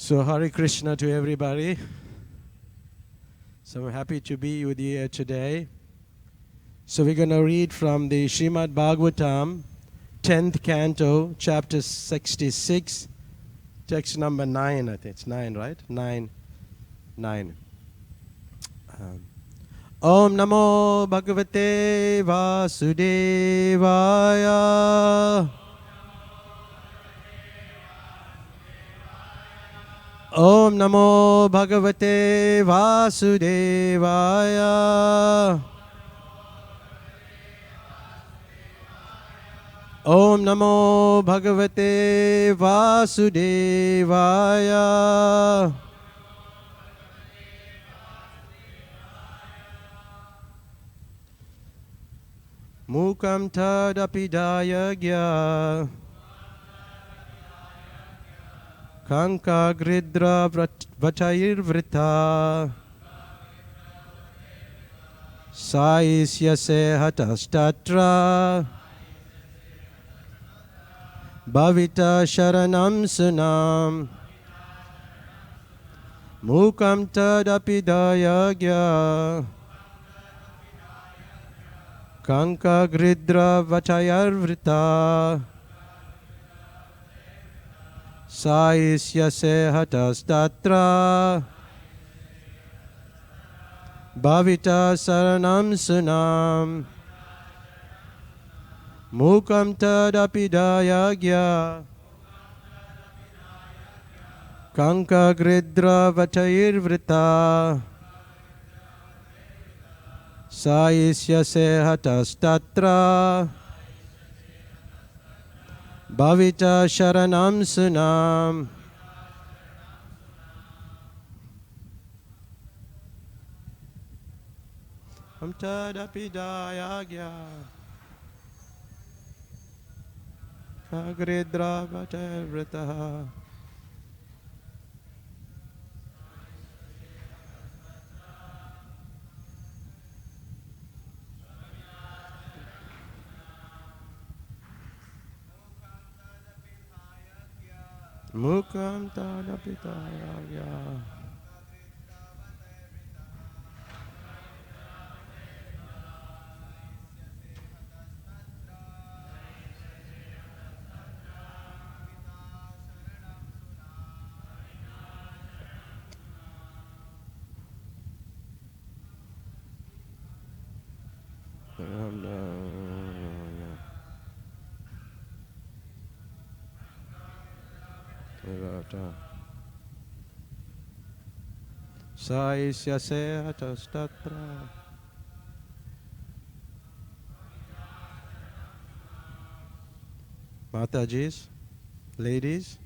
So Hare Krishna to everybody. So I'm happy to be with you here today. So we're going to read from the Srimad Bhagavatam, 10th canto, chapter 66, text number 9, I think it's 9, right? 9. Om Namo Bhagavate Vasudevaya. Om Namo Bhagavate Vasudevaya. Om Namo Bhagavate Vasudevaya. Mukam tadapidayagya Kanka gridra vatayirvrita Saisyase hatastatra Bhavita sharanam sunam Mukam tadapidayagya Kanka gridra vatayirvrita Saisyase hatastatra Bhavita saranam sunam Mukam tadapidayagya Kanka gridra vatayirvrita Saisyase hatastatra Bhavita sharanam sunam Amtadapidayagya Kagridra vatayirvrita Mukam tadapidayagya Saisyase hatastatra Matajis, ladies.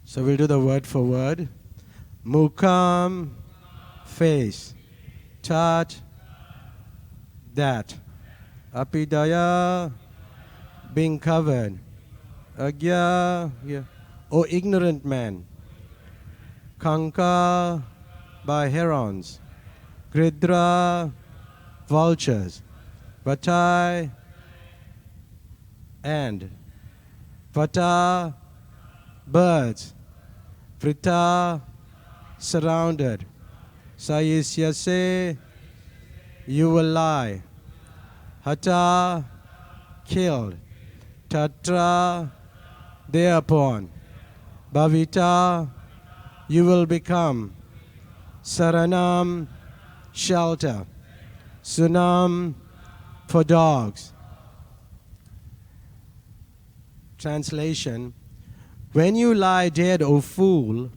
So we'll do the word for word. Mukam, face. Tat, that. Apidaya, being covered. Agya, O ignorant man. Kanka, by herons. Gridra, vultures. Vatai, and. Vata, birds. Vrita, surrounded. Sayisyase, you will lie. Hata, killed. Tatra, thereupon. Bhavita, you will become. Saranam, shelter. Sunam, for dogs. Translation: when you lie dead, O fool,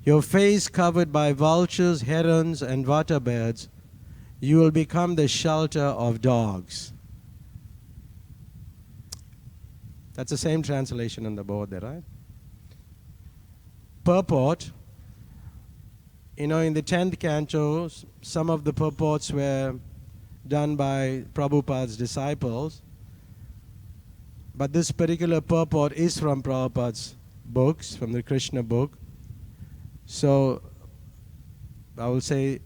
your face covered by vultures, herons, and water birds, you will become the shelter of dogs. That's the same translation on the board there, right? Purport. In the 10th canto, some of the purports were done by Prabhupada's disciples. but this particular purport is from Prabhupada's books, from the Krishna book. So I will say,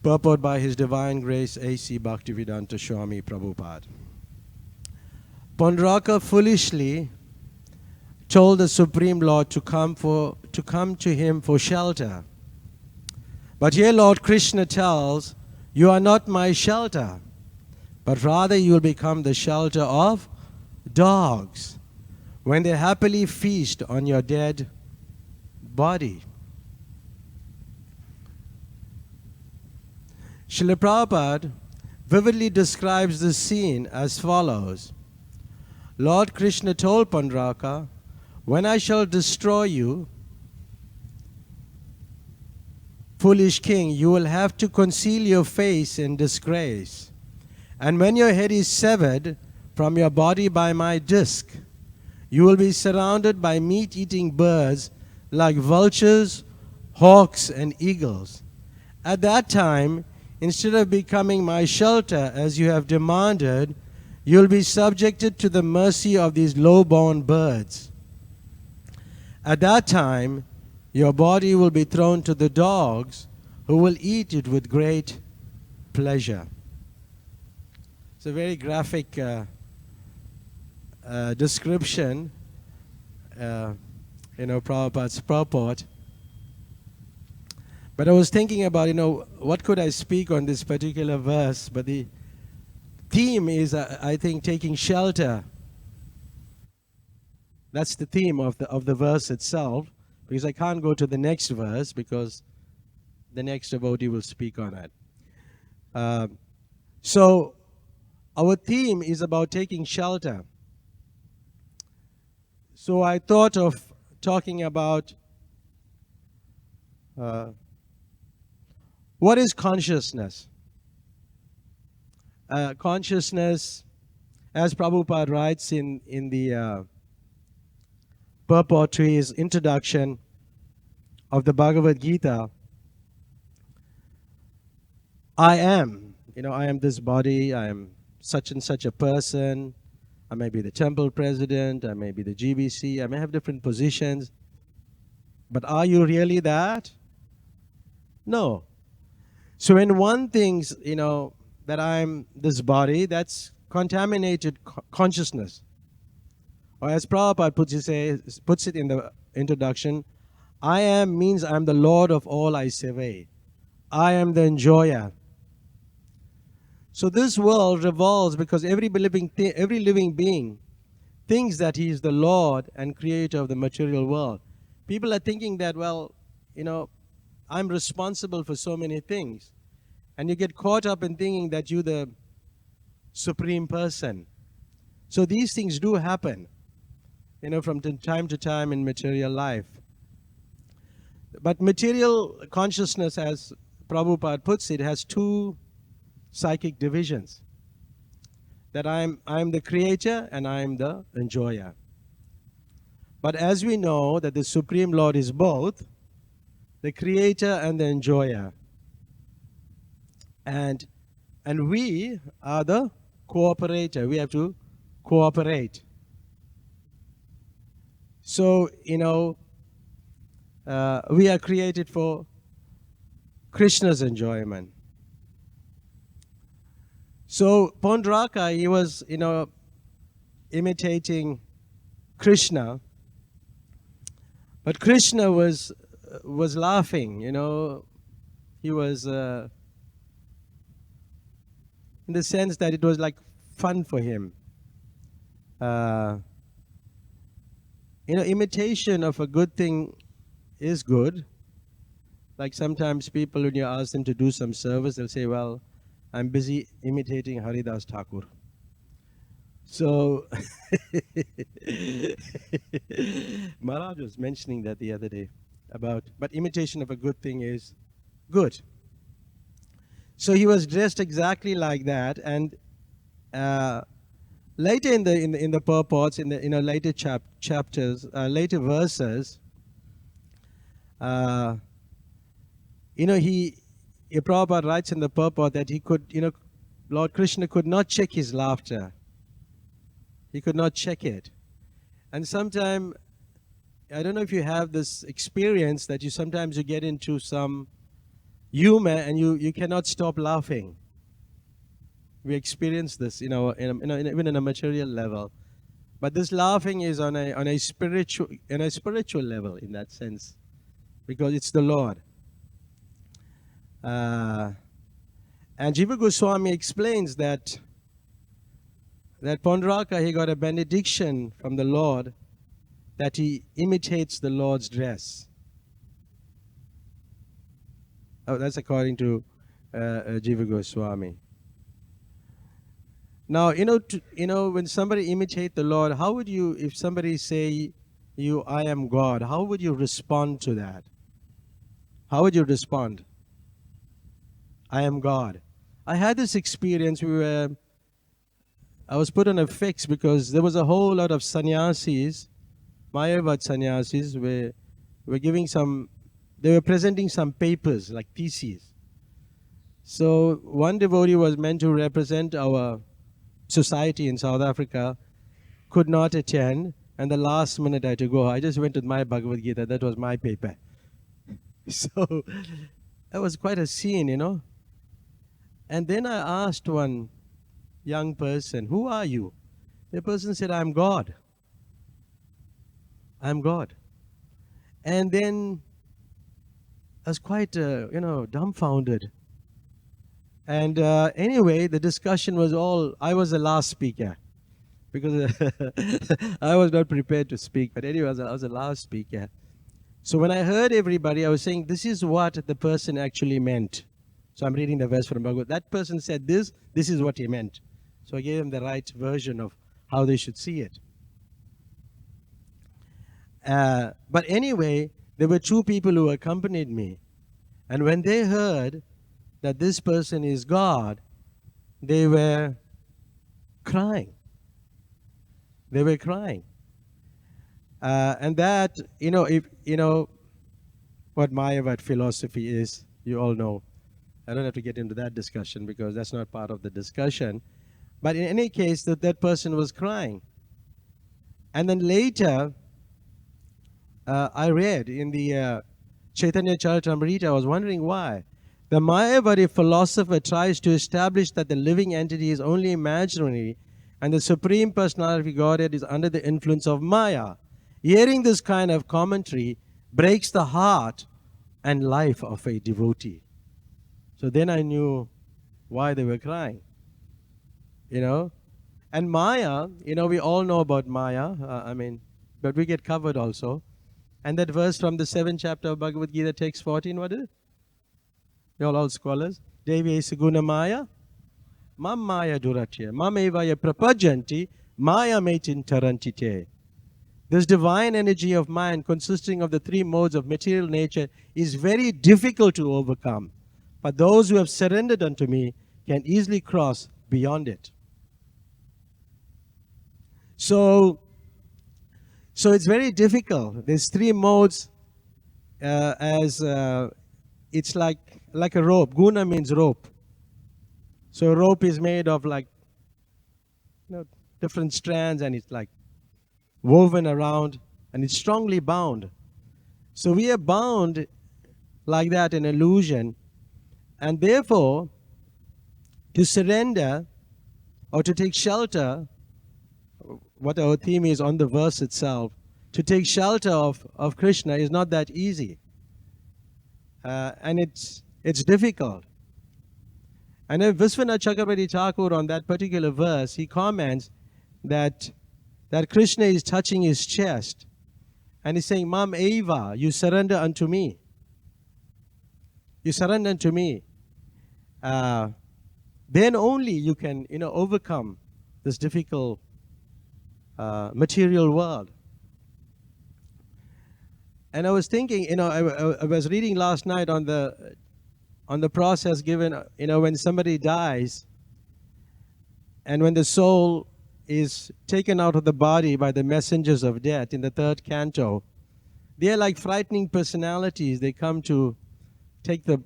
purport by His Divine Grace A.C. Bhaktivedanta Swami Prabhupada. Panduraka foolishly told the Supreme Lord to come to him for shelter. But here Lord Krishna tells, you are not my shelter, but rather you will become the shelter of dogs when they happily feast on your dead body. Srila Prabhupada vividly describes the scene as follows. Lord Krishna told Panduraka, when I shall destroy you, foolish king, you will have to conceal your face in disgrace. And when your head is severed from your body by my disc, you will be surrounded by meat-eating birds like vultures, hawks, and eagles. At that time, instead of becoming my shelter as you have demanded, you will be subjected to the mercy of these low-born birds. At that time, your body will be thrown to the dogs, who will eat it with great pleasure. It's a very graphic description, Prabhupada's purport. But I was thinking about, what could I speak on this particular verse? But the theme is, I think, taking shelter. That's the theme of the verse itself, because I can't go to the next verse because the next devotee will speak on it. So our theme is about taking shelter. So I thought of talking about what is consciousness? Consciousness, as Prabhupada writes in the purport to his introduction of the Bhagavad-gita, I am, I am this body, I am such and such a person, I may be the temple president, I may be the GBC, I may have different positions, but are you really that? No. So when one thinks, that I'm this body, that's contaminated consciousness. Or as Prabhupada puts it in the introduction, I am means I'm the Lord of all I survey. I am the enjoyer. So this world revolves because every living being thinks that he is the Lord and creator of the material world. People are thinking that, I'm responsible for so many things. And you get caught up in thinking that you're the supreme person. So these things do happen, from time to time in material life. But material consciousness, as Prabhupada puts it, has two psychic divisions. That I'm the creator and I'm the enjoyer. But as we know that the Supreme Lord is both the creator and the enjoyer. And we are the cooperator. We have to cooperate. So, we are created for Krishna's enjoyment. So Panduraka, he was, imitating Krishna, but Krishna was laughing. He was in the sense that it was like fun for him. Imitation of a good thing is good. Like sometimes people, when you ask them to do some service, they'll say, well, I'm busy imitating Haridas Thakur. So, Maharaj was mentioning that the other day but imitation of a good thing is good. So he was dressed exactly like that, and later in the purports, in the later chapters, later verses, Prabhupada writes in the purport that he could, Lord Krishna could not check his laughter. He could not check it. And sometimes, I don't know if you have this experience that sometimes you get into some humor and you cannot stop laughing. We experience this, even on a material level. But this laughing is on a spiritual level in that sense, because it's the Lord. And Jiva Goswami explains that Pondraka, he got a benediction from the Lord that he imitates the Lord's dress. Oh, that's according to Jiva Goswami. Now, when somebody imitate the Lord, how would you, if somebody say you, I am God, how would you respond to that? How would you respond? I am God. I had this experience where I was put on a fix because there was a whole lot of sannyasis, Mayavad sannyasis, were giving they were presenting some papers like theses. So one devotee was meant to represent our society in South Africa, could not attend, and the last minute I had to go. I just went with my Bhagavad-gita, that was my paper. So that was quite a scene, And then I asked one young person, who are you? The person said, I'm God. I'm God. And then I was quite, dumbfounded. And anyway, the discussion was I was the last speaker because I was not prepared to speak. But anyway, I was the last speaker. So when I heard everybody, I was saying, this is what the person actually meant. So I'm reading the verse from Bhagavad. That person said this is what he meant. So I gave him the right version of how they should see it. But anyway, there were two people who accompanied me. And when they heard that this person is God, they were crying. They were crying. And that, if what Mayavad philosophy is, you all know. I don't have to get into that discussion because that's not part of the discussion. But in any case, that person was crying. And then later, I read in the Chaitanya Charitamrita, I was wondering why. The Mayavadi philosopher tries to establish that the living entity is only imaginary and the Supreme Personality of Godhead is under the influence of Maya. Hearing this kind of commentary breaks the heart and life of a devotee. So then I knew why they were crying. And Maya, we all know about Maya, but we get covered also. And that verse from the 7th chapter of Bhagavad-gita, text 14, what is it? You're all scholars. Devi Saguna Maya, Mam Maya Duratya, Mam Evaya Prapajanti, Maya Metin Tarantite. This divine energy of mind, consisting of the three modes of material nature, is very difficult to overcome. But those who have surrendered unto me can easily cross beyond it. So it's very difficult. There's three modes it's like a rope. Guna means rope. So a rope is made of different strands, and it's like woven around, and it's strongly bound. So we are bound like that in illusion, and therefore to surrender or to take shelter, what our theme is on the verse itself, to take shelter of Krishna is not that easy. And it's difficult. And if Viswanath Chakravarti Thakur on that particular verse, he comments that Krishna is touching his chest and he's saying, Mam Eva, you surrender unto me. You surrender unto me. Then only you can overcome this difficult material world. And I was thinking, I was reading last night on the process given, when somebody dies and when the soul is taken out of the body by the messengers of death in the 3rd canto. They are like frightening personalities. They come to take the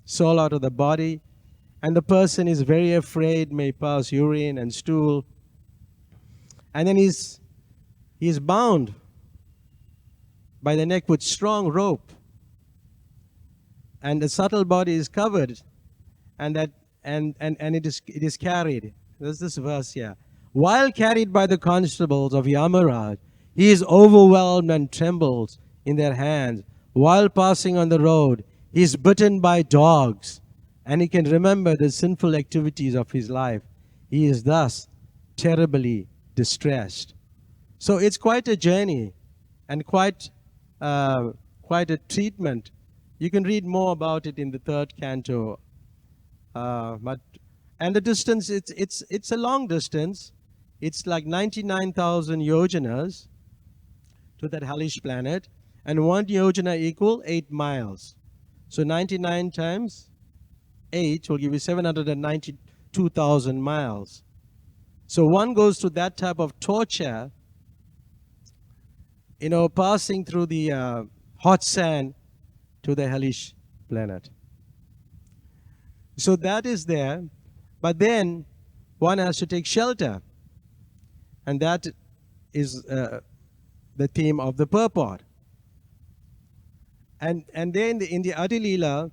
soul out of the body, and the person is very afraid, may pass urine and stool. And then he's bound by the neck with strong rope. And the subtle body is covered, and it is carried. There's this verse here. While carried by the constables of Yamaraj, he is overwhelmed and trembles in their hands. While passing on the road, he is bitten by dogs, and he can remember the sinful activities of his life. He is thus terribly distressed. So it's quite a journey and quite a treatment. You can read more about it in the 3rd canto. And the distance, it's a long distance. It's like 99,000 yojanas to that hellish planet. And 1 yojana equal 8 miles. So 99 times 8 will give you 792,000 miles. So one goes through that type of torture, passing through the hot sand to the hellish planet. So that is there, but then one has to take shelter. And that is the theme of the purport. And then in the Adi Leela,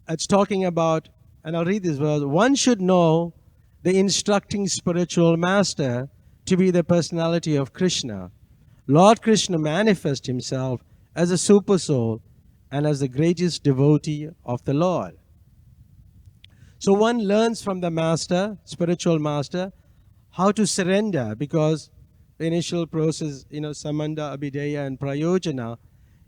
it's talking about, and I'll read this verse, one should know the instructing spiritual master to be the personality of Krishna. Lord Krishna manifests himself as a super soul and as the greatest devotee of the Lord. So one learns from the master, spiritual master, how to surrender, because the initial process, samanda, abhideya, and prayojana,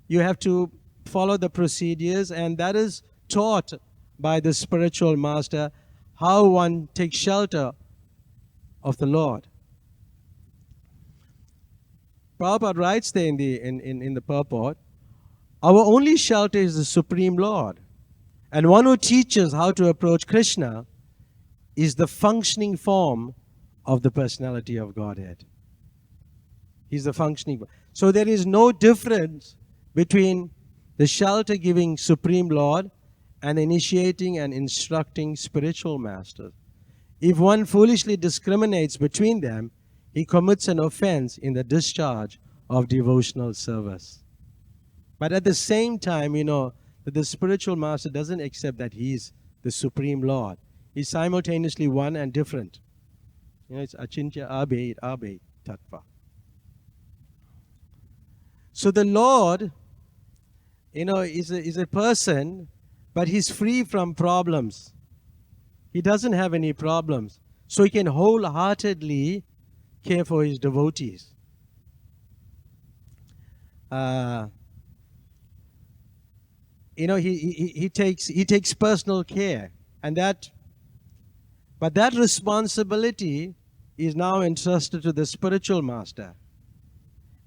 you have to follow the procedures, and that is taught by the spiritual master, how one takes shelter of the Lord. Prabhupada writes there in the purport, our only shelter is the Supreme Lord. And one who teaches how to approach Krishna is the functioning form of the personality of Godhead. He's the functioning. So there is no difference between the shelter-giving Supreme Lord and initiating and instructing spiritual masters. If one foolishly discriminates between them, he commits an offense in the discharge of devotional service. But at the same time, that the spiritual master doesn't accept that he is the Supreme Lord. He's simultaneously one and different. It's achintya abhed tattva. So the Lord, is a person, but he's free from problems. He doesn't have any problems. So he can wholeheartedly care for his devotees. He takes personal care, but that responsibility is now entrusted to the spiritual master.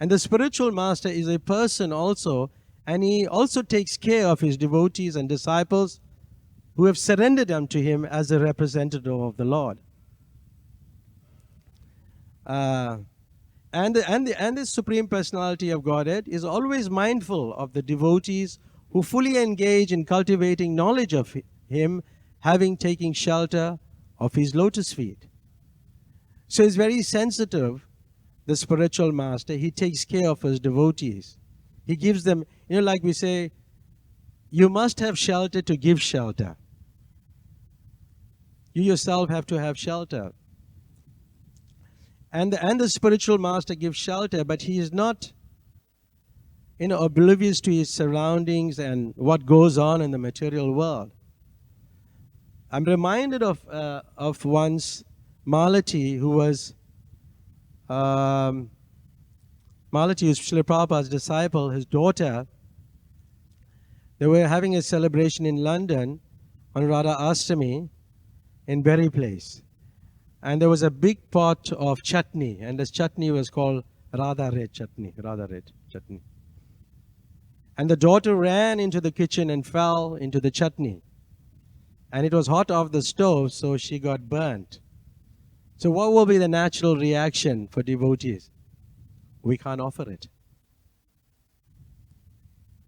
And the spiritual master is a person also, and he also takes care of his devotees and disciples who have surrendered unto him as a representative of the Lord. And the Supreme Personality of Godhead is always mindful of the devotees who fully engage in cultivating knowledge of him, having taken shelter of his lotus feet. So he's very sensitive, the spiritual master. He takes care of his devotees. He gives them, like we say, you must have shelter to give shelter. You yourself have to have shelter. And the spiritual master gives shelter, but he is not oblivious to his surroundings and what goes on in the material world. I'm reminded of once Malati, who was Malati, who's Srila Prabhupada's disciple, his daughter. They were having a celebration in London on Radha Astami in Berry Place. And there was a big pot of chutney, and this chutney was called Radha Red chutney. And the daughter ran into the kitchen and fell into the chutney. And it was hot off the stove, so she got burnt. So what will be the natural reaction for devotees? We can't offer it.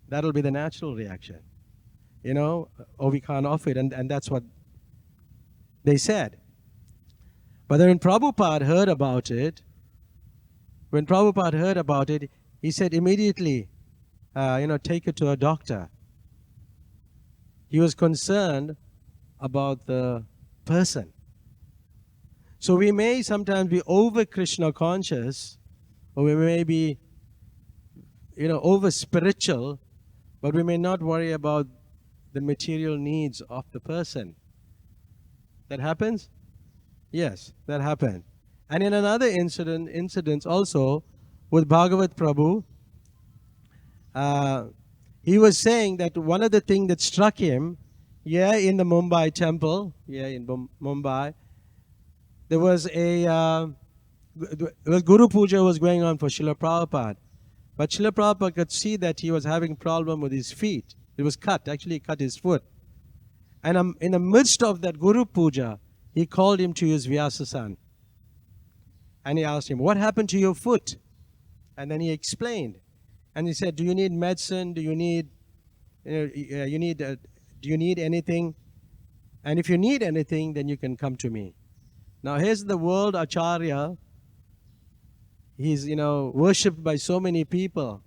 That'll be the natural reaction. We can't offer it. And that's what they said. But then when Prabhupada heard about it, he said immediately, take it to a doctor. He was concerned about the person. So we may sometimes be over Krishna conscious, or we may be, over spiritual, but we may not worry about the material needs of the person. That happens? Yes, that happened. And in another incident also with Bhagavat Prabhu, he was saying that one of the things that struck him, in the Mumbai temple, in Mumbai, there was Guru Puja was going on for Srila Prabhupada. But Srila Prabhupada could see that he was having problem with his feet. It was actually he cut his foot. And in the midst of that Guru Puja, he called him to his Vyasa-san. And he asked him, what happened to your foot? And then he explained. And he said, do you need medicine? Do you need, do you need anything? And if you need anything, then you can come to me. Now here's the world Acharya. He's, worshipped by so many people.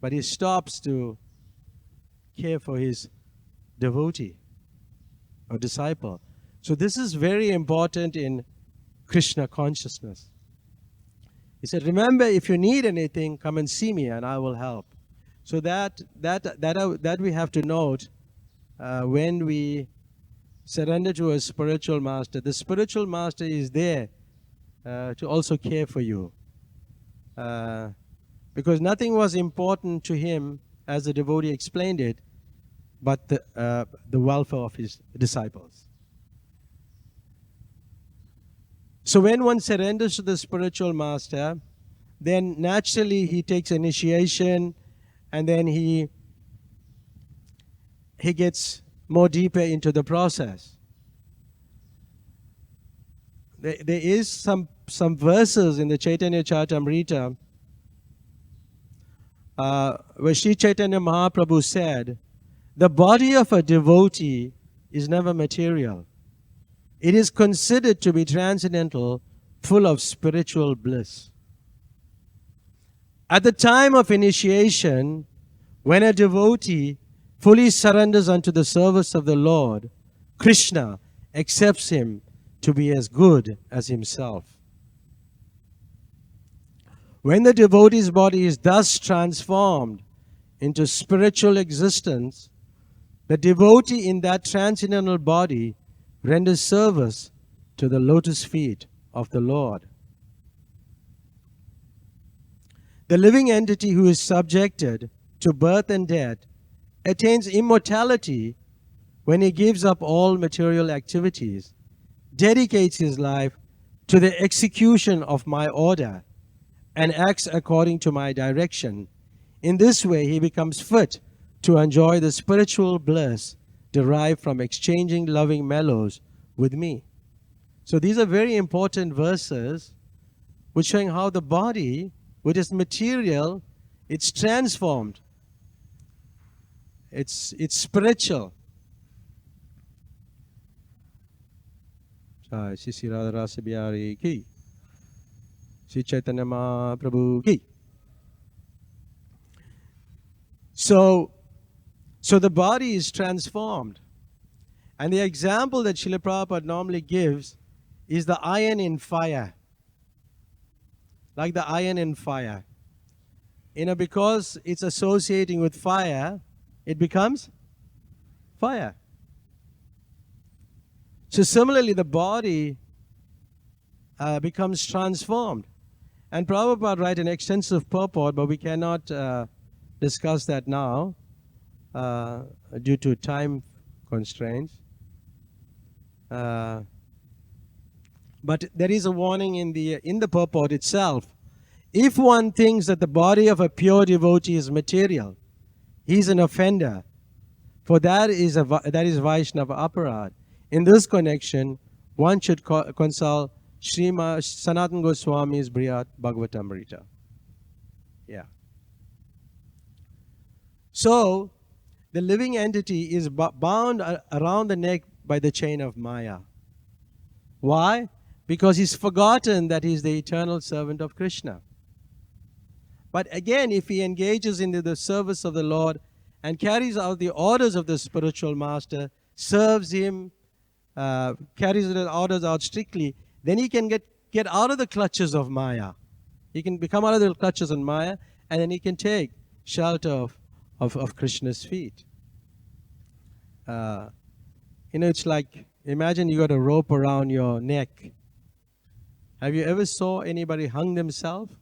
But he stops to care for his devotee or disciple. So this is very important in Krishna consciousness. He said, remember, if you need anything, come and see me and I will help. So that we have to note when we surrender to a spiritual master. The spiritual master is there to also care for you. Because nothing was important to him, as the devotee explained it, but the welfare of his disciples. So when one surrenders to the spiritual master, then naturally he takes initiation, and then he gets more deeper into the process. There is some verses in the Chaitanya Charitamrita where Sri Chaitanya Mahaprabhu said, the body of a devotee is never material. It is considered to be transcendental, full of spiritual bliss. At the time of initiation, when a devotee fully surrenders unto the service of the Lord, Krishna accepts him to be as good as himself. When the devotee's body is thus transformed into spiritual existence, the devotee in that transcendental body renders service to the lotus feet of the Lord. The living entity who is subjected to birth and death attains immortality when he gives up all material activities, dedicates his life to the execution of my order, and acts according to my direction. In this way, he becomes fit to enjoy the spiritual bliss derived from exchanging loving mellows with me. So these are very important verses which showing how the body, which is material, it's transformed. It's spiritual. SriSriRadhaRasbihariTemple ki. Sri Chaitanya Mahaprabhu ki. So the body is transformed. And the example that Srila Prabhupada normally gives is the iron in fire. Like the iron in fire. Because it's associating with fire, it becomes fire. So similarly, the body becomes transformed. And Prabhupada writes an extensive purport, but we cannot discuss that now due to time constraints. But there is a warning in the purport itself. If one thinks that the body of a pure devotee is material, he is an offender, for that is Vaishnava aparad. In this connection, one should consult Srimad Sanatana Goswami's Brihad Bhagavatamrita. Yeah. So, the living entity is bound around the neck by the chain of Maya. Why? Because he's forgotten that he's the eternal servant of Krishna. But again, if he engages into the service of the Lord and carries out the orders of the spiritual master, serves him, carries the orders out strictly, then he can get out of the clutches of Maya. He can become out of the clutches of Maya, and then he can take shelter of Krishna's feet. It's like, imagine you got a rope around your neck. Have you ever saw anybody hung themselves?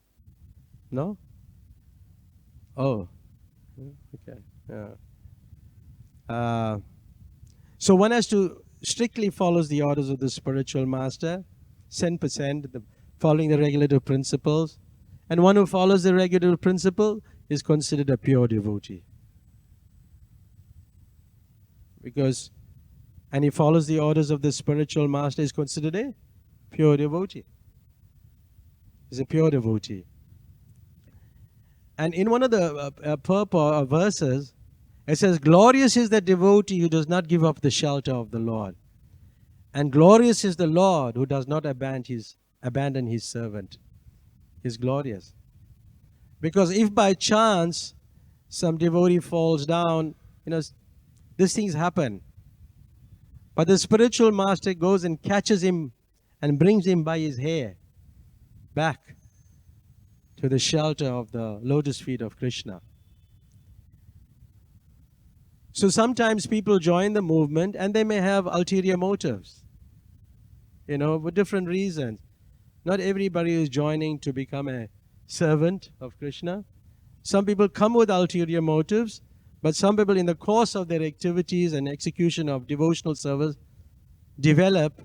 No? Oh, okay. Yeah. So one has to strictly follow the orders of the spiritual master, 10%, following the regulative principles. And one who follows the regulative principle is considered a pure devotee. And he follows the orders of the spiritual master, is considered a pure devotee. He's a pure devotee. And in one of the verses, it says, glorious is the devotee who does not give up the shelter of the Lord. And glorious is the Lord who does not abandon his servant. He's glorious. Because if by chance some devotee falls down, these things happen. But the spiritual master goes and catches him and brings him by his hair back to the shelter of the lotus feet of Krishna. So sometimes people join the movement and they may have ulterior motives, for different reasons. Not everybody is joining to become a servant of Krishna. Some people come with ulterior motives, but some people in the course of their activities and execution of devotional service develop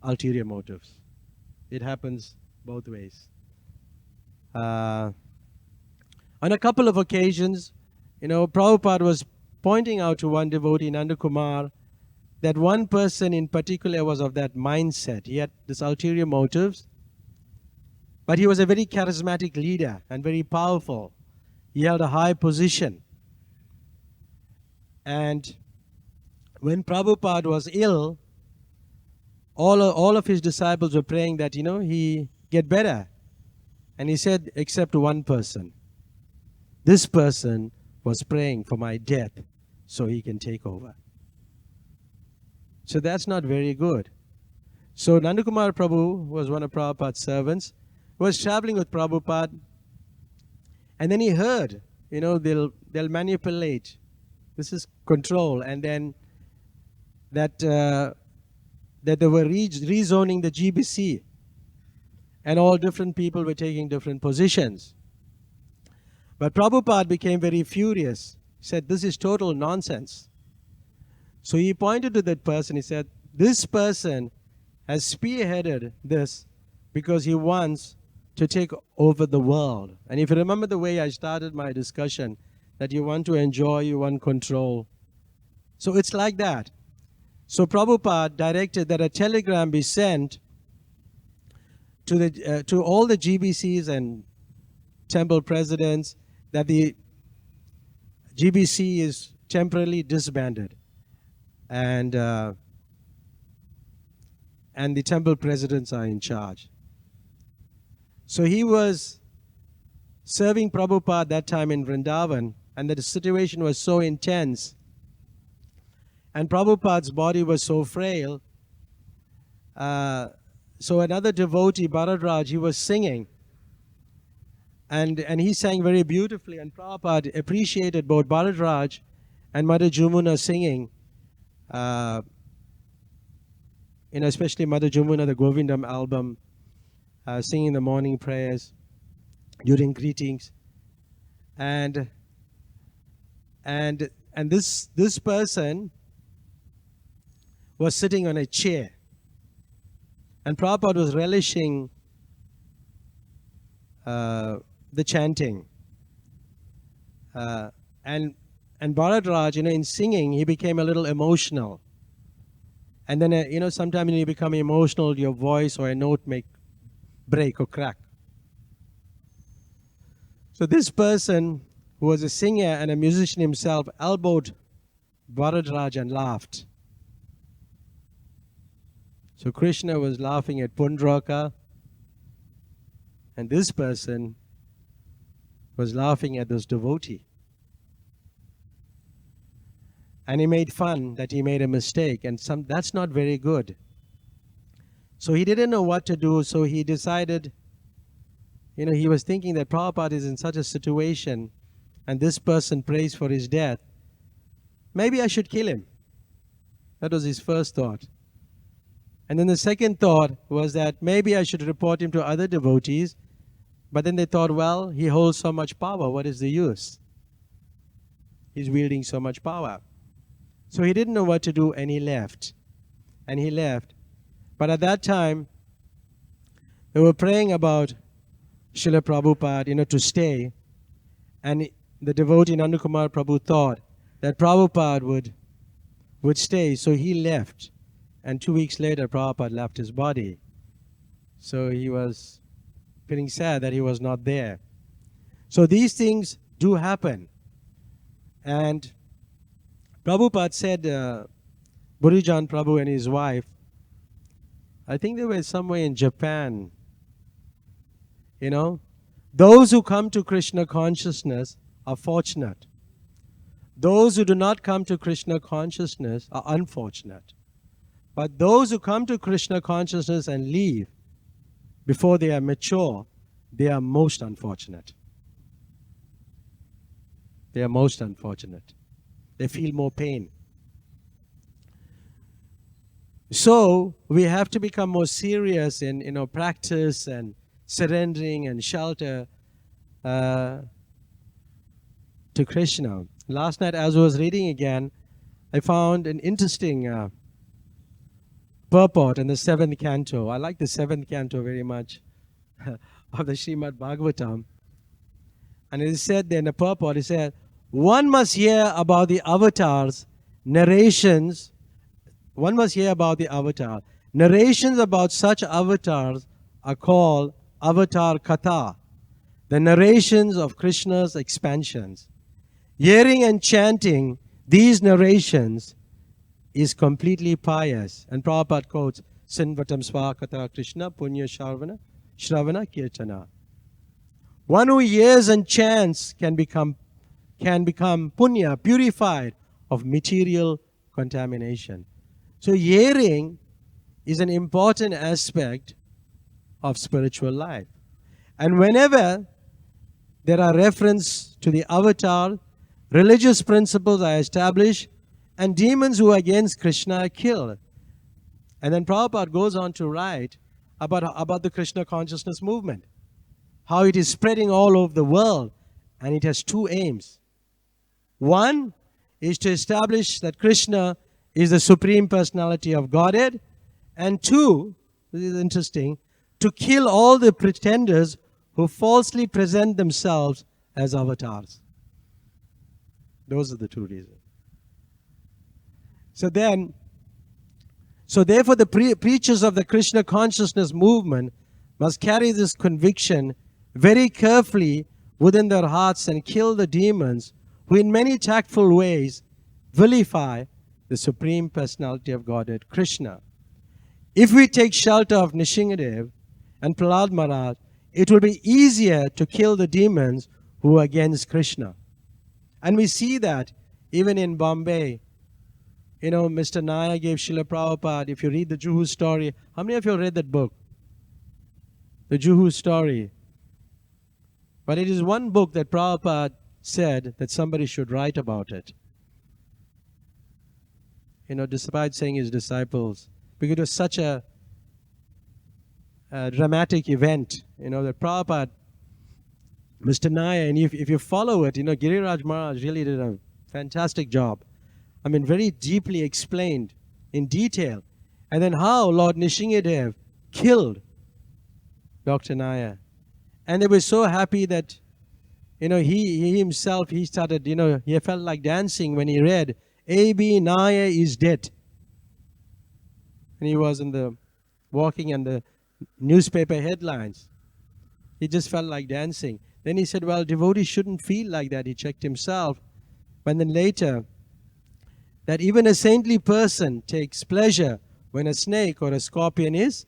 ulterior motives. It happens both ways. On a couple of occasions, Prabhupada was pointing out to one devotee, Nandakumar, that one person in particular was of that mindset. He had this ulterior motives, but he was a very charismatic leader and very powerful. He held a high position. And when Prabhupada was ill, all of his disciples were praying that, he get better. And he said, except one person. This person was praying for my death so he can take over. So that's not very good. So Nandakumar Prabhu was one of Prabhupada's servants, was traveling with Prabhupada, and then he heard, they'll manipulate. This is control. And then that they were rezoning the GBC. And all different people were taking different positions. But Prabhupada became very furious. He said, this is total nonsense. So he pointed to that person. He said, this person has spearheaded this because he wants to take over the world. And if you remember the way I started my discussion, that you want to enjoy, you want control. So it's like that. So Prabhupada directed that a telegram be sent to all the GBCs and temple presidents that the GBC is temporarily disbanded, and the temple presidents are in charge. So he was serving Prabhupada that time in Vrindavan, and the situation was so intense, and Prabhupada's body was so frail. So another devotee, Bharadraj, he was singing. And he sang very beautifully. And Prabhupada appreciated both Bharadraj and Mother Jumuna singing. Especially Mother Jumuna, the Govindam album, singing the morning prayers during greetings. And this person was sitting on a chair. And Prabhupada was relishing the chanting. And Bharadraj, in singing, he became a little emotional. And then, sometimes when you become emotional, your voice or a note may break or crack. So this person, who was a singer and a musician himself, elbowed Bharadraj and laughed. So Krishna was laughing at Pundraka, and this person was laughing at this devotee. And he made fun that he made a mistake, and that's not very good. So he didn't know what to do, so he decided, he was thinking that Prabhupada is in such a situation, and this person prays for his death. Maybe I should kill him. That was his first thought. And then the second thought was that maybe I should report him to other devotees. But then they thought, well, he holds so much power. What is the use? He's wielding so much power. So he didn't know what to do, and he left. But at that time, they were praying about Srila Prabhupada, to stay. And the devotee Nandakumar Prabhu thought that Prabhupada would stay. So he left. And 2 weeks later, Prabhupada left his body. So he was feeling sad that he was not there. So these things do happen. And Prabhupada said, Burijan Prabhu and his wife, I think they were somewhere in Japan, those who come to Krishna consciousness are fortunate. Those who do not come to Krishna consciousness are unfortunate. But those who come to Krishna consciousness and leave before they are mature, they are most unfortunate. They are most unfortunate. They feel more pain. So we have to become more serious in practice and surrendering and shelter to Krishna. Last night as I was reading again, I found an interesting purport in the 7th canto. I like the 7th canto very much of the Srimad Bhagavatam. And it is said there in the purport, it said, one must hear about the avatars, narrations. One must hear about the avatar. Narrations about such avatars are called avatar katha, the narrations of Krishna's expansions. Hearing and chanting these narrations is completely pious. And Prabhupada quotes, Sinvatam Swakata Krishna Punya Shravana Kirtana. One who hears and chants can become punya, purified of material contamination. So hearing is an important aspect of spiritual life. And whenever there are reference to the avatar, religious principles are established, and demons who are against Krishna are killed. And then Prabhupada goes on to write about the Krishna consciousness movement, how it is spreading all over the world, and it has two aims. One is to establish that Krishna is the Supreme Personality of Godhead, and two, this is interesting, to kill all the pretenders who falsely present themselves as avatars. Those are the two reasons. So therefore the preachers of the Krishna consciousness movement must carry this conviction very carefully within their hearts and kill the demons who in many tactful ways vilify the Supreme Personality of Godhead, Krishna. If we take shelter of Nishingadev and Prahlad Maharaj, it will be easier to kill the demons who are against Krishna. And we see that even in Bombay. Mr. Naya gave Srila Prabhupada, if you read the Juhu story, how many of you read that book? The Juhu story. But it is one book that Prabhupada said that somebody should write about it. Despite saying his disciples, because it was such a dramatic event, that Prabhupada, Mr. Naya, and if you follow it, Giriraj Maharaj really did a fantastic job. Very deeply explained in detail. And then how Lord Nishingadev killed Dr. Naya. And they were so happy that, he himself, he started, he felt like dancing when he read, A.B. Naya is dead. And he was walking in the newspaper headlines. He just felt like dancing. Then he said, well, devotees shouldn't feel like that. He checked himself. But then later, that even a saintly person takes pleasure when a snake or a scorpion is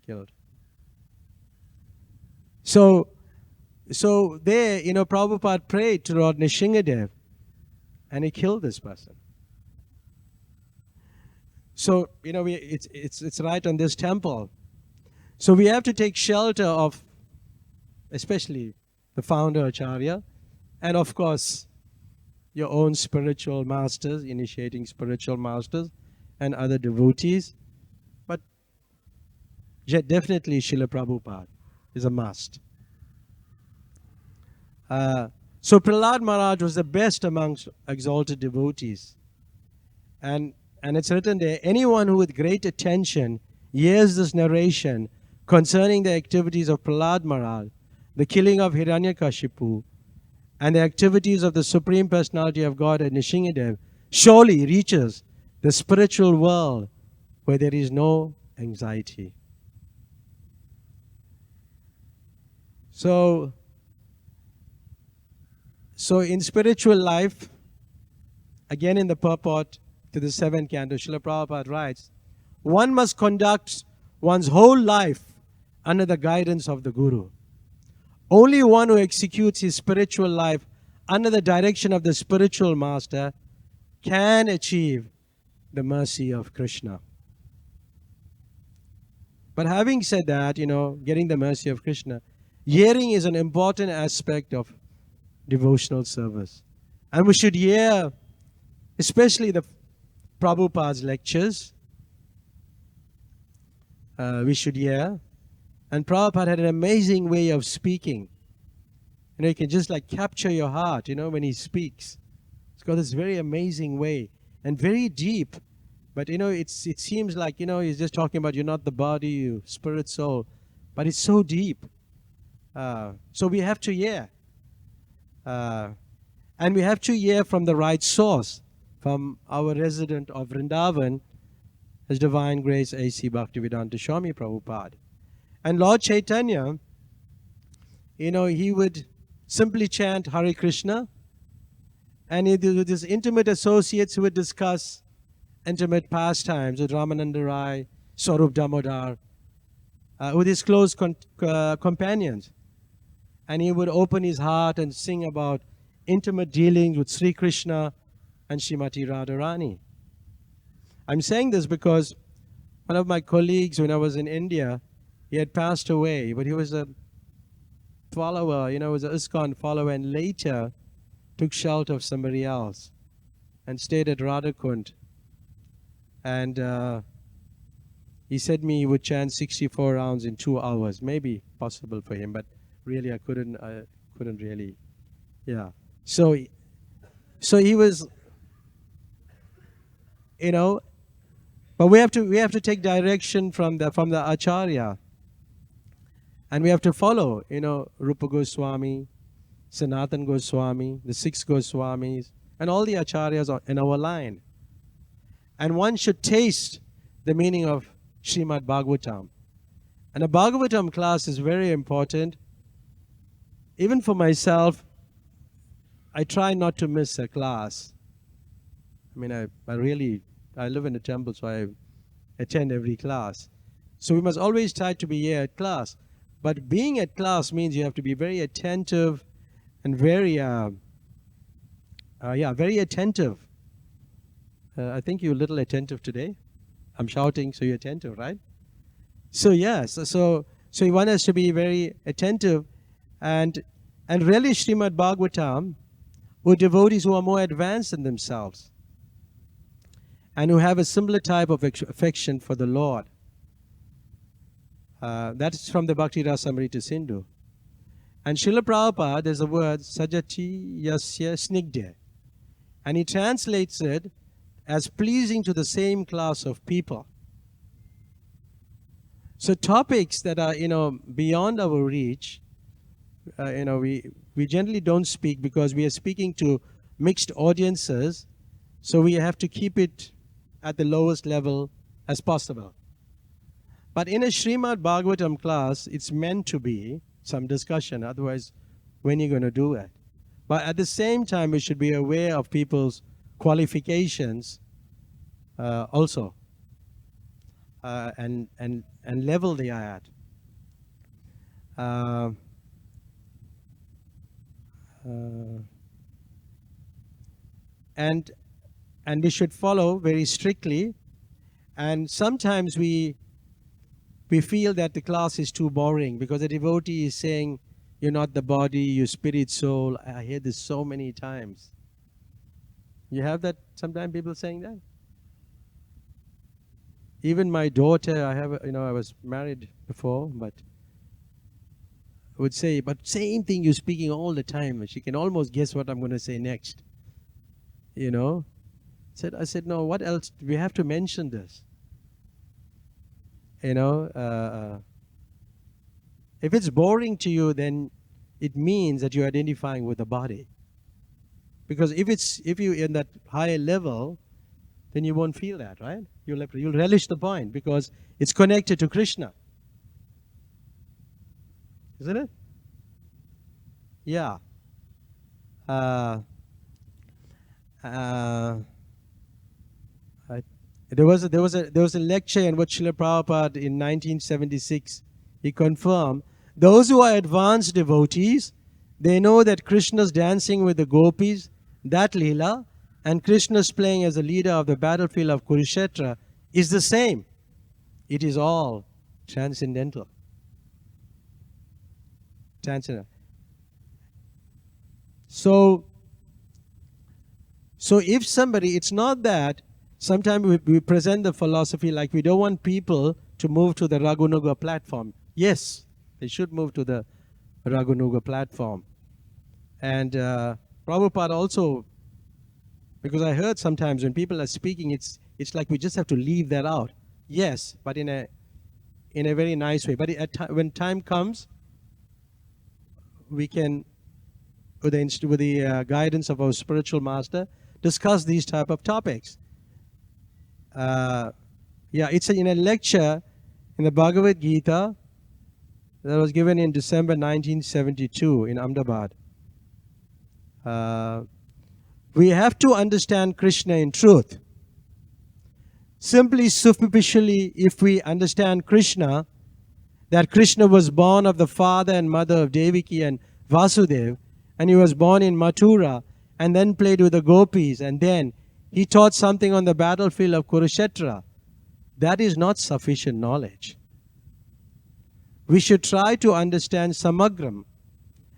killed. So there, Prabhupada prayed to Lord Nrsingadev, and he killed this person. So, it's right on this temple. So we have to take shelter of, especially the founder Acharya, and of course, your own spiritual masters, initiating spiritual masters, and other devotees. But definitely Srila Prabhupada is a must. So Prahlad Maharaj was the best amongst exalted devotees. And it's written there, anyone who with great attention hears this narration concerning the activities of Prahlad Maharaj, the killing of Hiranyakashipu, and the activities of the Supreme Personality of God and Nrsingadev, surely reaches the spiritual world where there is no anxiety. So in spiritual life, again in the purport to the 7th canto, Srila Prabhupada writes, one must conduct one's whole life under the guidance of the Guru. Only one who executes his spiritual life under the direction of the spiritual master can achieve the mercy of Krishna. But having said that, getting the mercy of Krishna, hearing is an important aspect of devotional service. And we should hear, especially the Prabhupada's lectures. We should hear. And Prabhupada had an amazing way of speaking. He can just capture your heart, when he speaks. He's got this very amazing way and very deep. But, it seems like, he's just talking about you're not the body, you spirit, soul. But it's so deep. So we have to hear. And we have to hear from the right source, from our resident of Vrindavan, His Divine Grace A.C. Bhaktivedanta Swami Prabhupada. And Lord Chaitanya, he would simply chant Hare Krishna, and with his intimate associates, he would discuss intimate pastimes with Ramananda Rai, Swarup Damodar, with his close companions. And he would open his heart and sing about intimate dealings with Sri Krishna and Srimati Radharani. I'm saying this because one of my colleagues, when I was in India, he had passed away, but he was a follower, was an ISKCON follower, and later took shelter of somebody else and stayed at Radhakund. And he said me he would chant 64 rounds in 2 hours. Maybe possible for him, but really I couldn't really. Yeah. So he was, but we have to take direction from the Acharya. And we have to follow, Rupa Goswami, Sanatan Goswami, the 6 Goswamis, and all the Acharyas in our line. And one should taste the meaning of Srimad Bhagavatam. And a Bhagavatam class is very important. Even for myself, I try not to miss a class. I mean, I live in a temple, so I attend every class. So we must always try to be here at class. But being at class means you have to be very attentive and very attentive. I think you're a little attentive today. I'm shouting, so you're attentive, right? So yes, so one has to be very attentive, and really Srimad Bhagavatam, who are devotees who are more advanced in themselves and who have a similar type of affection for the Lord. That's from the Bhakti Rasamrita Sindhu. And Srila Prabhupada, there's a word, Sajati Yasya Snigdha. And he translates it as pleasing to the same class of people. So topics that are, beyond our reach, we generally don't speak because we are speaking to mixed audiences. So we have to keep it at the lowest level as possible. But in a Srimad Bhagavatam class, it's meant to be some discussion. Otherwise, when are you going to do it? But at the same time, we should be aware of people's qualifications also. and level they are at. And we should follow very strictly. And sometimes we feel that the class is too boring because the devotee is saying, you're not the body, you're spirit, soul. I hear this so many times. You have that, sometimes people saying that? Even my daughter, I was married before, but would say, but same thing you're speaking all the time. She can almost guess what I'm going to say next. I said, no, what else? We have to mention this. If it's boring to you, then it means that you're identifying with the body. Because if you're in that higher level, then you won't feel that, right? You'll relish the point because it's connected to Krishna. Isn't it? Yeah. There was a lecture in what Srila Prabhupada in 1976, he confirmed, those who are advanced devotees, they know that Krishna's dancing with the gopis, that Leela, and Krishna's playing as the leader of the battlefield of Kurukshetra is the same. It is all transcendental. So if somebody, it's not that, sometimes we present the philosophy like we don't want people to move to the Raghunath platform. Yes, they should move to the Raghunath platform. And Prabhupada also, because I heard sometimes when people are speaking, it's like we just have to leave that out. Yes, but in a very nice way. But when time comes, we can, with the guidance of our spiritual master, discuss these type of topics. It's in a lecture in the Bhagavad-gita that was given in December 1972 in Ahmedabad. We have to understand Krishna in truth. Simply superficially, if we understand Krishna, that Krishna was born of the father and mother of Devaki and Vasudev, and he was born in Mathura, and then played with the gopis, and then he taught something on the battlefield of Kurukshetra. That is not sufficient knowledge. We should try to understand Samagram,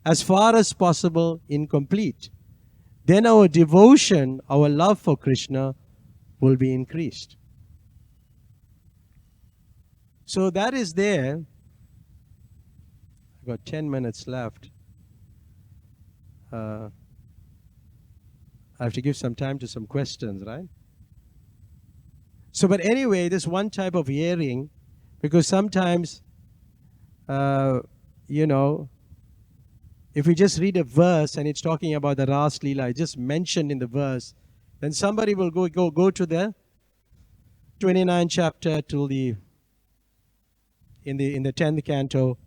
as far as possible incomplete. Then our devotion, our love for Krishna will be increased. So that is there. I've got 10 minutes left. I have to give some time to some questions, right? So, but anyway, this one type of hearing, because sometimes, if we just read a verse and it's talking about the Ras Leela, it's just mentioned in the verse, then somebody will go to the 29th chapter till in the 10th canto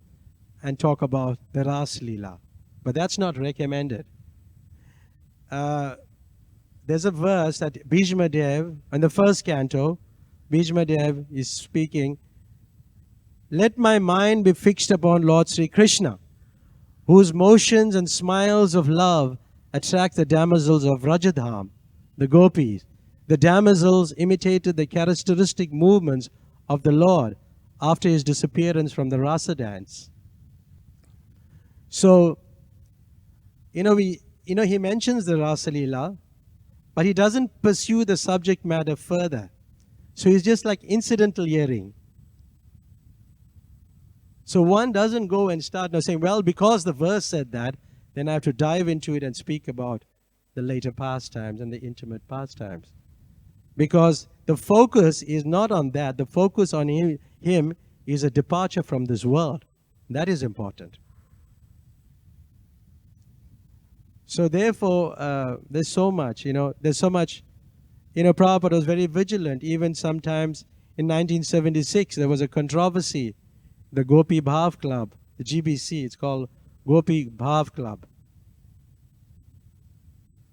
and talk about the Ras Leela. But that's not recommended. There's a verse that Bhishma Dev, in the first canto, Bhishma Dev is speaking, let my mind be fixed upon Lord Sri Krishna, whose motions and smiles of love attract the damsels of Rajadham, the gopis. The damsels imitated the characteristic movements of the Lord after his disappearance from the Rasa dance. So, he mentions the Rasa Leela, but he doesn't pursue the subject matter further. So he's just like incidental hearing. So one doesn't go and start saying, well, because the verse said that, then I have to dive into it and speak about the later pastimes and the intimate pastimes. Because the focus is not on that. The focus on him is a departure from this world. That is important. So therefore, there's so much, Prabhupada was very vigilant. Even sometimes in 1976, there was a controversy. The Gopi Bhav Club, the GBC, it's called Gopi Bhav Club.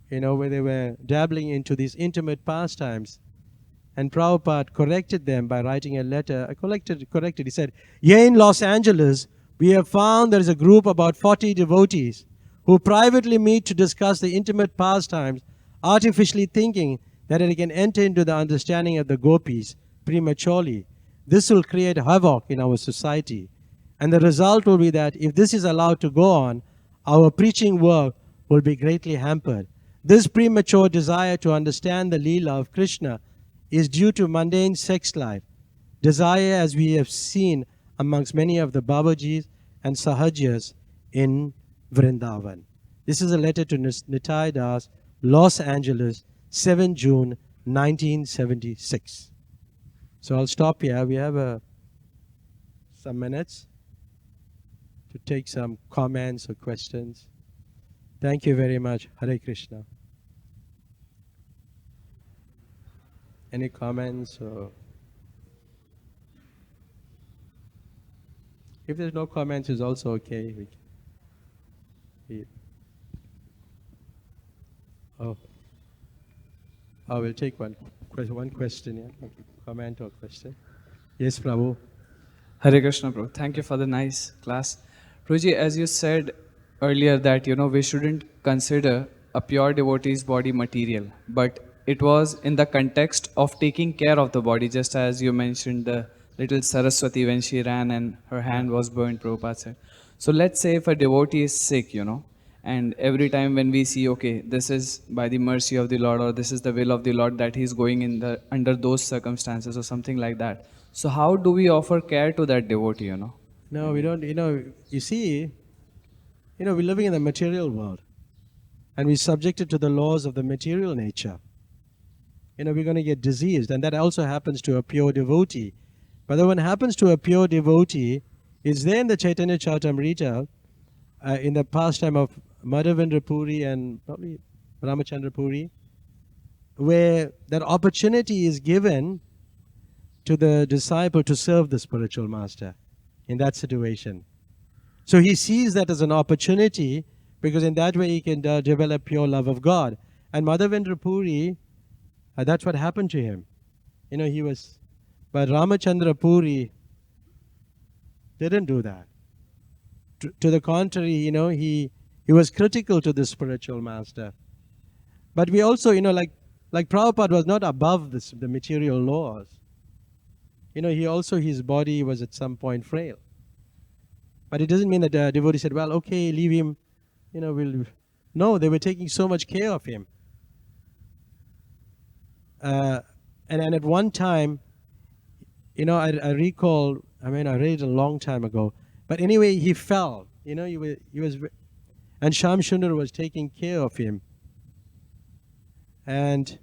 Where they were dabbling into these intimate pastimes. And Prabhupada corrected them by writing a letter. Corrected. He said, here in Los Angeles, we have found there is a group about 40 devotees who privately meet to discuss the intimate pastimes, artificially thinking that they can enter into the understanding of the gopis prematurely. This will create havoc in our society. And the result will be that if this is allowed to go on, our preaching work will be greatly hampered. This premature desire to understand the Leela of Krishna is due to mundane sex life, desire as we have seen amongst many of the Babajis and Sahajas in Vrindavan. This is a letter to Nitai Das, Los Angeles, 7 June 1976. So I'll stop here. We have some minutes to take some comments or questions. Thank you very much. Hare Krishna. Any comments? Or if there's no comments, it's also okay. I will take one question. Yeah. Comment or question. Yes, Prabhu. Hare Krishna, Prabhu. Thank you for the nice class. Prabhuji, as you said earlier that, we shouldn't consider a pure devotee's body material, but it was in the context of taking care of the body, just as you mentioned the little Saraswati when she ran and her hand was burned, Prabhupada said. So let's say if a devotee is sick, and every time when we see, okay, this is by the mercy of the Lord, or this is the will of the Lord that he's going under those circumstances or something like that. So how do we offer care to that devotee, No, we don't, you see, we're living in the material world and we're subjected to the laws of the material nature. We're going to get diseased, and that also happens to a pure devotee. But when it happens to a pure devotee, it's there in the Chaitanya Charitamrita, in the pastime of Madhavendra Puri and probably Ramachandra Puri, where that opportunity is given to the disciple to serve the spiritual master in that situation. So he sees that as an opportunity, because in that way he can develop pure love of God. And Madhavendra Puri, that's what happened to him. But Ramachandra Puri didn't do that. To the contrary, he was critical to the spiritual master. But we also, like Prabhupada was not above the material laws. His body was at some point frail. But it doesn't mean that the devotee said, well, okay, leave him, No, they were taking so much care of him. And at one time, I recall, I read it a long time ago, but anyway, he fell. He was, and Shamsundar was taking care of him. And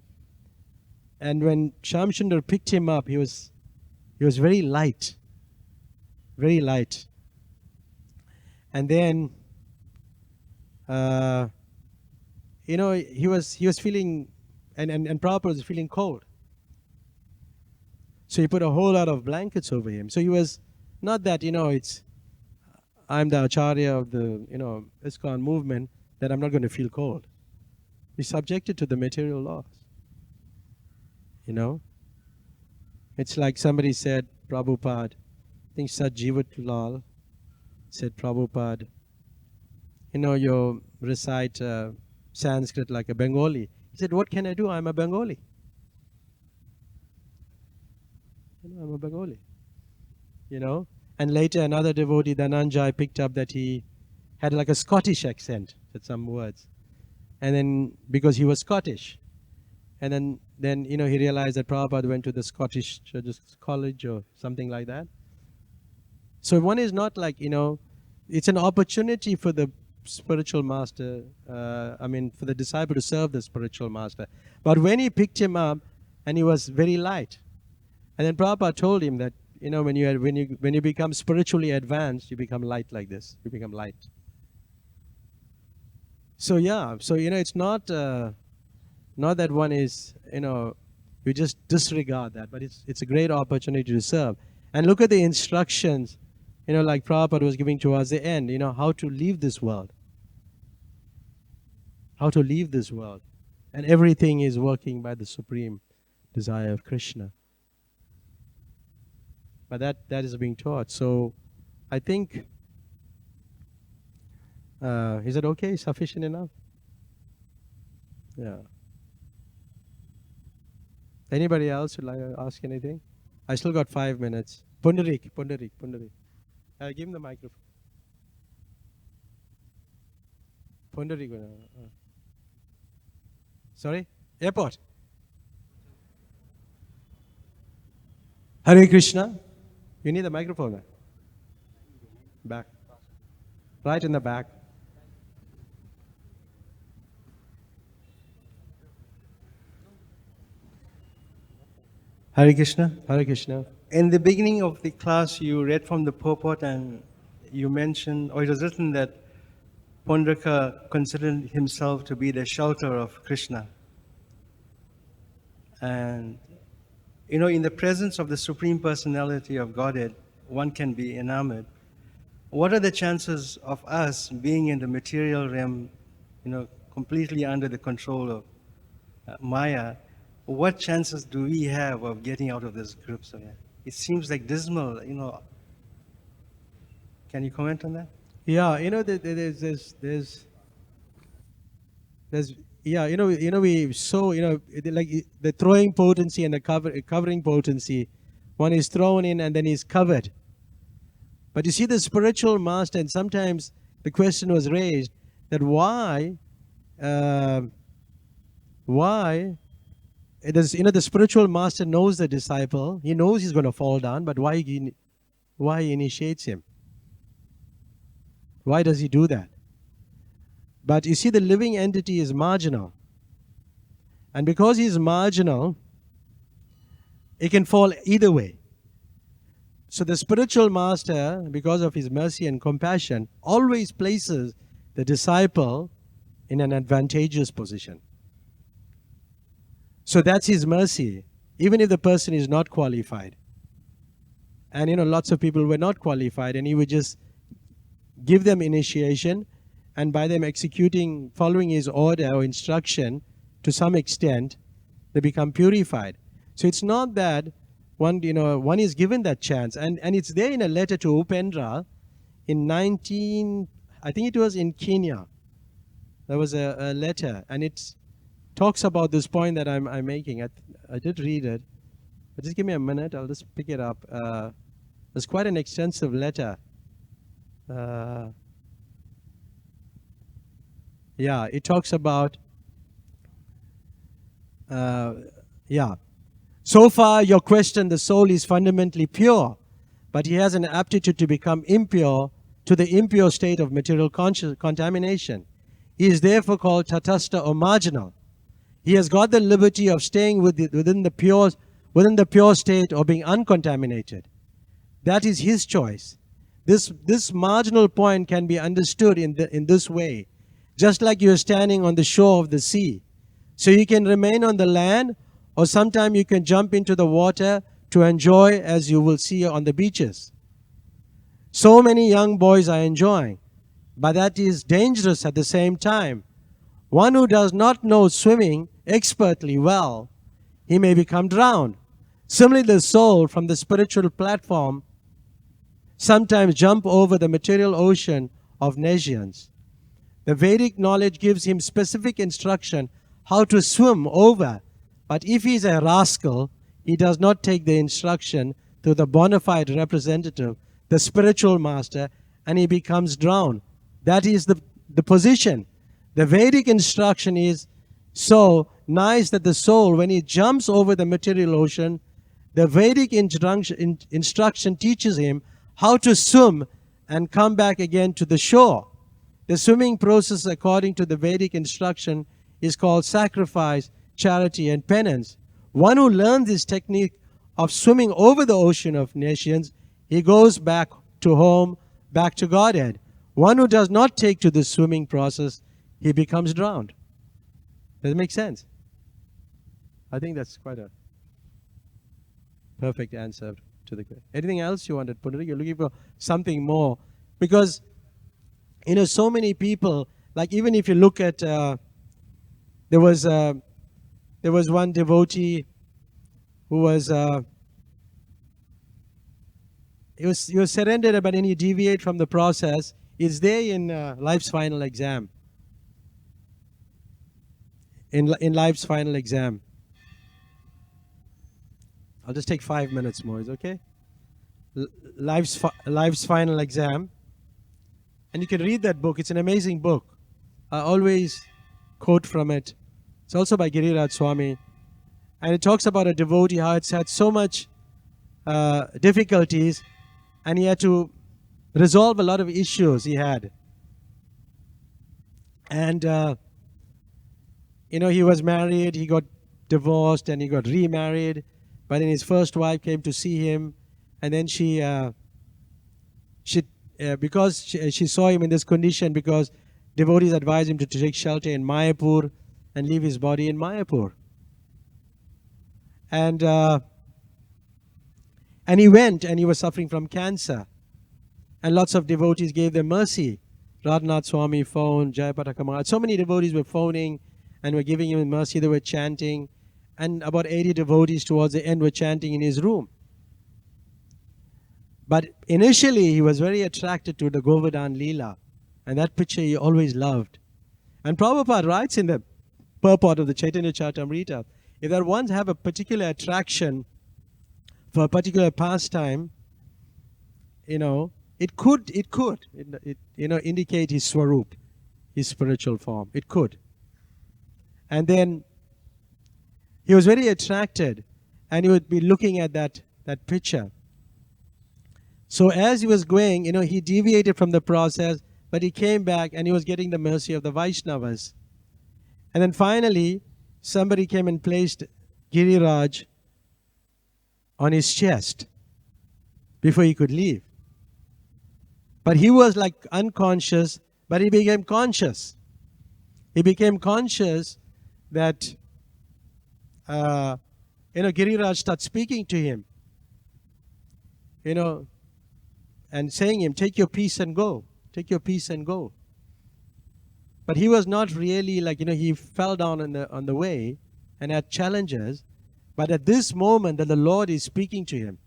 when Shamsundar picked him up, he was very light, very light. And then, he was feeling, and Prabhupada was feeling cold. So he put a whole lot of blankets over him. So he was not that, I'm the Acharya of the, ISKCON movement, that I'm not going to feel cold. He's subjected to the material laws. It's like somebody said, Prabhupada, I think Sajivat Lal said, Prabhupada, you recite Sanskrit like a Bengali. He said, what can I do? I'm a Bengali. I'm a Bengali. And later another devotee, Dhananjay, picked up that he had like a Scottish accent, said some words. And then, because he was Scottish. And then he realized that Prabhupada went to the Scottish college or something like that. So one is not like, it's an opportunity for the spiritual master, for the disciple to serve the spiritual master. But when he picked him up, and he was very light, and then Prabhupada told him that, when you become spiritually advanced, you become light like this. You become light. So it's not that one is, you just disregard that, but it's a great opportunity to serve. And look at the instructions, like Prabhupada was giving to us at the end, how to leave this world. How to leave this world. And everything is working by the Supreme desire of Krishna. But that is being taught. So I think, is it okay? Sufficient enough? Yeah. Anybody else would like to ask anything? I still got 5 minutes. Pundarik. Give him the microphone. Pundarik. Sorry? Airport. Hare Krishna. You need the microphone. Man. Back. Right in the back. Hare Krishna. Hare Krishna. In the beginning of the class, you read from the purport and you mentioned, or it was written that Pundarika considered himself to be the shelter of Krishna. And, in the presence of the Supreme Personality of Godhead, one can be enamored. What are the chances of us being in the material realm, completely under the control of Maya? What chances do we have of getting out of this group? So it seems like dismal, Can you comment on that? Yeah, we so like the throwing potency and the covering potency. One is thrown in and then he's covered. But you see the spiritual master, and sometimes the question was raised that why it is, the spiritual master knows the disciple. He knows he's going to fall down, but why he initiates him? Why does he do that? But you see, the living entity is marginal. And because he's marginal, it can fall either way. So the spiritual master, because of his mercy and compassion, always places the disciple in an advantageous position. So that's his mercy, even if the person is not qualified. And lots of people were not qualified, and he would just give them initiation, and by them following his order or instruction, to some extent, they become purified. So it's not that one is given that chance, and it's there in a letter to Upendra in I think it was in Kenya. There was a letter, and it talks about this point that I'm making. I did read it, but just give me a minute. I'll just pick it up. It's quite an extensive letter. It talks about, so far your question, the soul is fundamentally pure, but he has an aptitude to become impure, to the impure state of material contamination. He is therefore called tatastha or marginal. He has got the liberty of staying within the pure state or being uncontaminated. That is his choice. This marginal point can be understood in this way. Just like you are standing on the shore of the sea. So you can remain on the land, or sometime you can jump into the water to enjoy, as you will see on the beaches. So many young boys are enjoying, but that is dangerous at the same time. One who does not know swimming expertly well, he may become drowned. Similarly, the soul from the spiritual platform sometimes jump over the material ocean of nescience. The Vedic knowledge gives him specific instruction how to swim over, but if he is a rascal, he does not take the instruction to the bona fide representative, the spiritual master, and he becomes drowned. That is the position. The Vedic instruction is so nice that the soul, when it jumps over the material ocean, the Vedic instruction teaches him how to swim and come back again to the shore. The swimming process, according to the Vedic instruction, is called sacrifice, charity, and penance. One who learns this technique of swimming over the ocean of nations, he goes back to home, back to Godhead. One who does not take to the swimming process, he becomes drowned. Does it make sense? I think that's quite a perfect answer to the question. Anything else you wanted, Pundarik? You're looking for something more. Because, so many people, like even if you look at, there was one devotee who was he was surrendered, but then he deviated from the process. Is there in life's final exam. In life's final exam. I'll just take 5 minutes more. Is it okay? Life's final exam. And you can read that book. It's an amazing book. I always quote from it. It's also by Giriraj Swami. And it talks about a devotee, how it's had so much difficulties, and he had to resolve a lot of issues he had. And, he was married, he got divorced, and he got remarried. But then his first wife came to see him, and then because she saw him in this condition, because devotees advised him to take shelter in Mayapur and leave his body in Mayapur. And he went, and he was suffering from cancer. And lots of devotees gave them mercy. Raghunath Swami phoned, Jayapataka Maharaj. So many devotees were phoning and were giving him mercy. They were chanting. And about 80 devotees towards the end were chanting in his room. But initially, he was very attracted to the Govardhan Leela. And that picture he always loved. And Prabhupada writes in the purport of the Chaitanya Charitamrita, if there ones have a particular attraction for a particular pastime, it could indicate his swarup, his spiritual form. It could. And then he was very attracted, and he would be looking at that picture. So as he was going, he deviated from the process, but he came back and he was getting the mercy of the Vaishnavas. And then finally, somebody came and placed Giriraj on his chest before he could leave. But he was like unconscious, but he became conscious. He became conscious that, Giriraj started speaking to him, and saying him, take your peace and go. Take your peace and go. But he was not really he fell down on the way and had challenges. But at this moment that the Lord is speaking to him.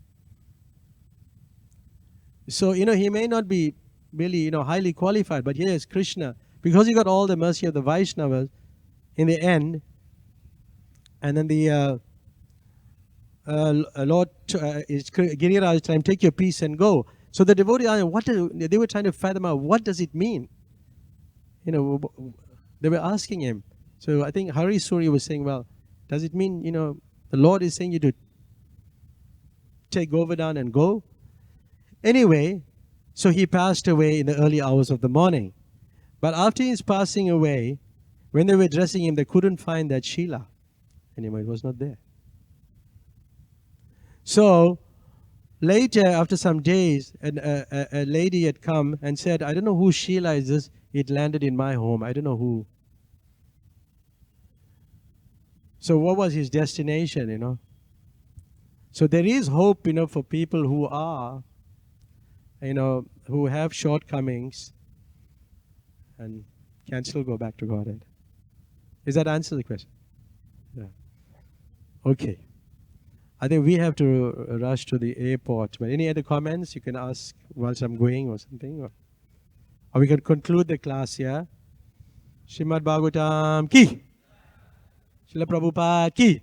So, he may not be really, highly qualified, but here is Krishna. Because he got all the mercy of the Vaishnavas in the end, and then the Lord, Giriraj time, take your peace and go. So the devotee, they were trying to fathom out, what does it mean? They were asking him. So I think Hari Suri was saying, well, does it mean, the Lord is saying you to take Govardhan and go? Anyway, so he passed away in the early hours of the morning. But after his passing away, when they were dressing him, they couldn't find that Sheila anymore. It was not there. So later, after some days, a lady had come and said, I don't know who Sheila is this. It landed in my home. I don't know who. So what was his destination, So there is hope, for people who are, who have shortcomings and can still go back to Godhead. Does that answer the question? Yeah. Okay. I think we have to rush to the airport. But any other comments you can ask whilst I'm going or something? Or we can conclude the class here. Srimad Bhagavatam ki. Srila Prabhupada ki.